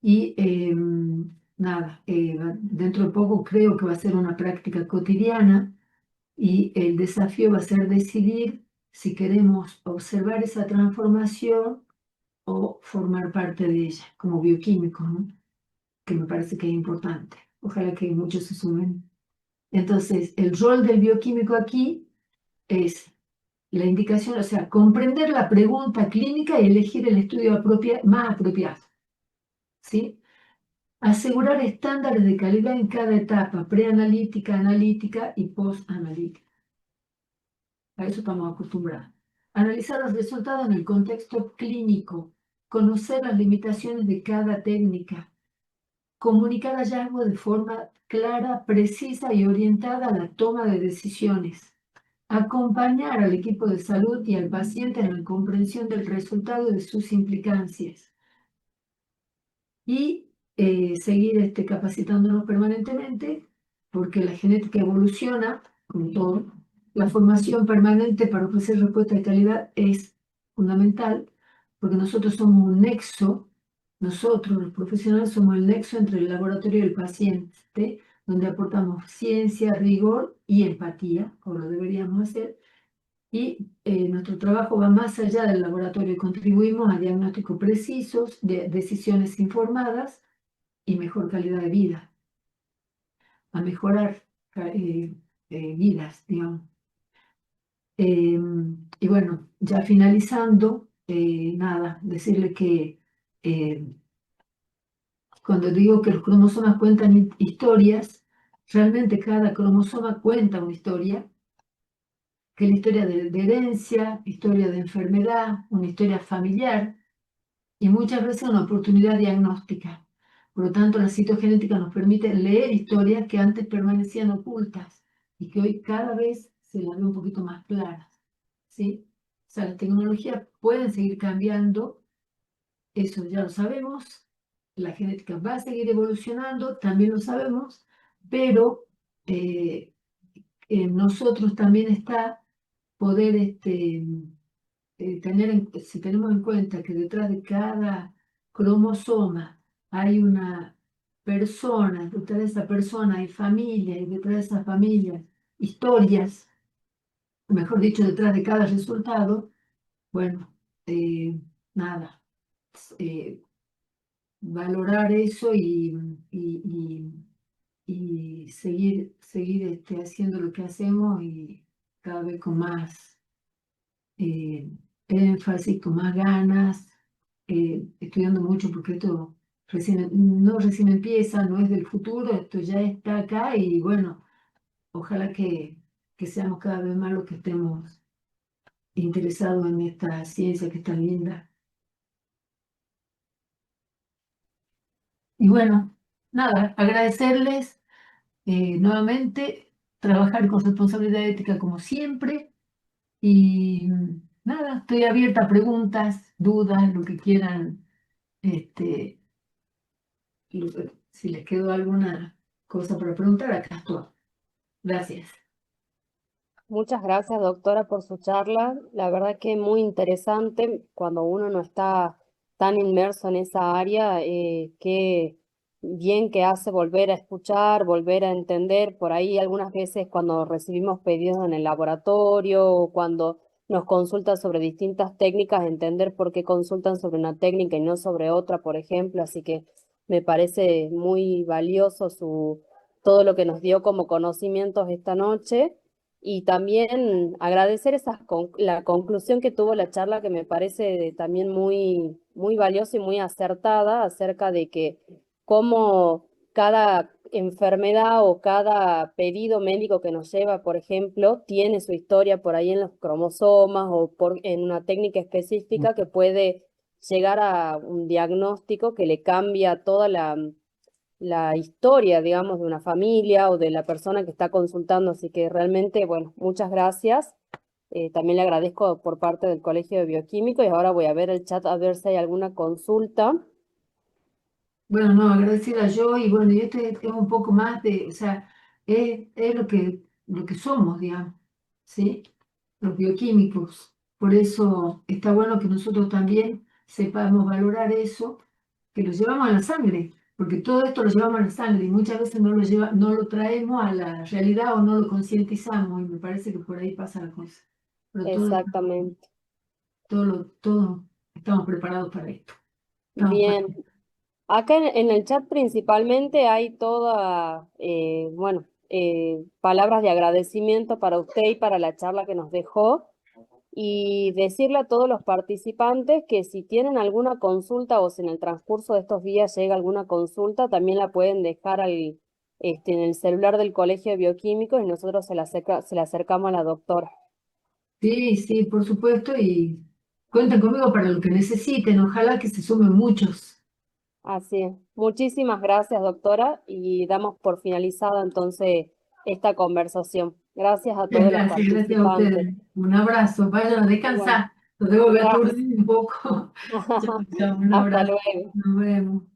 Y nada, dentro de poco creo que va a ser una práctica cotidiana y el desafío va a ser decidir si queremos observar esa transformación o formar parte de ella como bioquímicos, ¿no? Que me parece que es importante. Ojalá que muchos se sumen. Entonces, el rol del bioquímico aquí es la indicación, o sea, comprender la pregunta clínica y elegir el estudio más apropiado, ¿sí? Asegurar estándares de calidad en cada etapa, preanalítica, analítica y postanalítica. A eso estamos acostumbrados. Analizar los resultados en el contexto clínico, conocer las limitaciones de cada técnica, comunicar hallazgos de forma clara, precisa y orientada a la toma de decisiones, acompañar al equipo de salud y al paciente en la comprensión del resultado y de sus implicancias y seguir capacitándonos permanentemente porque la genética evoluciona, como todo. La formación permanente para ofrecer respuesta de calidad es fundamental porque nosotros somos un nexo, nosotros los profesionales somos el nexo entre el laboratorio y el paciente, donde aportamos ciencia, rigor y empatía, o lo deberíamos hacer, y nuestro trabajo va más allá del laboratorio y contribuimos a diagnósticos precisos, de decisiones informadas y mejor calidad de vida, a mejorar vidas, digamos. Y bueno, ya finalizando, nada, decirle que cuando digo que los cromosomas cuentan historias, realmente cada cromosoma cuenta una historia, que es la historia de herencia, historia de enfermedad, una historia familiar y muchas veces una oportunidad diagnóstica. Por lo tanto, la citogenética nos permite leer historias que antes permanecían ocultas y que hoy cada vez se las ve un poquito más claras, ¿sí? O sea, las tecnologías pueden seguir cambiando, eso ya lo sabemos, la genética va a seguir evolucionando, también lo sabemos, pero en nosotros también está poder si tenemos en cuenta que detrás de cada cromosoma hay una persona, detrás de esa persona hay familia, y detrás de esa familia historias, mejor dicho, detrás de cada resultado, bueno, nada, eh, valorar eso y seguir haciendo lo que hacemos y cada vez con más énfasis, con más ganas, estudiando mucho porque esto no recién empieza, no es del futuro, esto ya está acá y bueno, ojalá que seamos cada vez más los que estemos interesados en esta ciencia que es tan linda. Y bueno, nada, agradecerles nuevamente, trabajar con responsabilidad ética como siempre. Y nada, estoy abierta a preguntas, dudas, lo que quieran, este, si les quedó alguna cosa para preguntar, acá estoy. Gracias. Muchas gracias, doctora, por su charla. La verdad que muy interesante cuando uno no está tan inmerso en esa área, qué bien que hace volver a escuchar, volver a entender. Por ahí algunas veces cuando recibimos pedidos en el laboratorio o cuando nos consultan sobre distintas técnicas, entender por qué consultan sobre una técnica y no sobre otra, por ejemplo. Así que me parece muy valioso todo lo que nos dio como conocimientos esta noche. Y también agradecer la conclusión que tuvo la charla, que me parece también muy, muy valiosa y muy acertada acerca de que cómo cada enfermedad o cada pedido médico que nos lleva, por ejemplo, tiene su historia por ahí en los cromosomas o en una técnica específica que puede llegar a un diagnóstico que le cambia toda la historia, digamos, de una familia o de la persona que está consultando. Así que realmente, bueno, muchas gracias. También le agradezco por parte del Colegio de Bioquímicos y ahora voy a ver el chat a ver si hay alguna consulta. Bueno, no, agradecida yo y bueno, y este es un poco más o sea, es lo que somos, digamos, ¿sí? Los bioquímicos. Por eso está bueno que nosotros también sepamos valorar eso, que lo llevamos a la sangre. porque todo esto lo llevamos a la sangre y muchas veces no lo traemos a la realidad o no lo concientizamos y me parece que por ahí pasa la cosa. Pero Exactamente. todos estamos preparados para esto. Estamos Bien. Acá en el chat principalmente hay toda, bueno, palabras de agradecimiento para usted y para la charla que nos dejó. Y decirle a todos los participantes que si tienen alguna consulta o si en el transcurso de estos días llega alguna consulta, también la pueden dejar en el celular del Colegio de Bioquímicos y nosotros se la acercamos a la doctora. Sí, sí, por supuesto, y cuenten conmigo para lo que necesiten. Ojalá que se sumen muchos. Así es. Muchísimas gracias, doctora, y damos por finalizada entonces esta conversación. Gracias a todos los Gracias a participantes. ustedes. Un abrazo, vayan a Igual. descansar. Los tengo que Gracias. aturdir un poco. Chao, chao, un Hasta abrazo. luego. Nos vemos.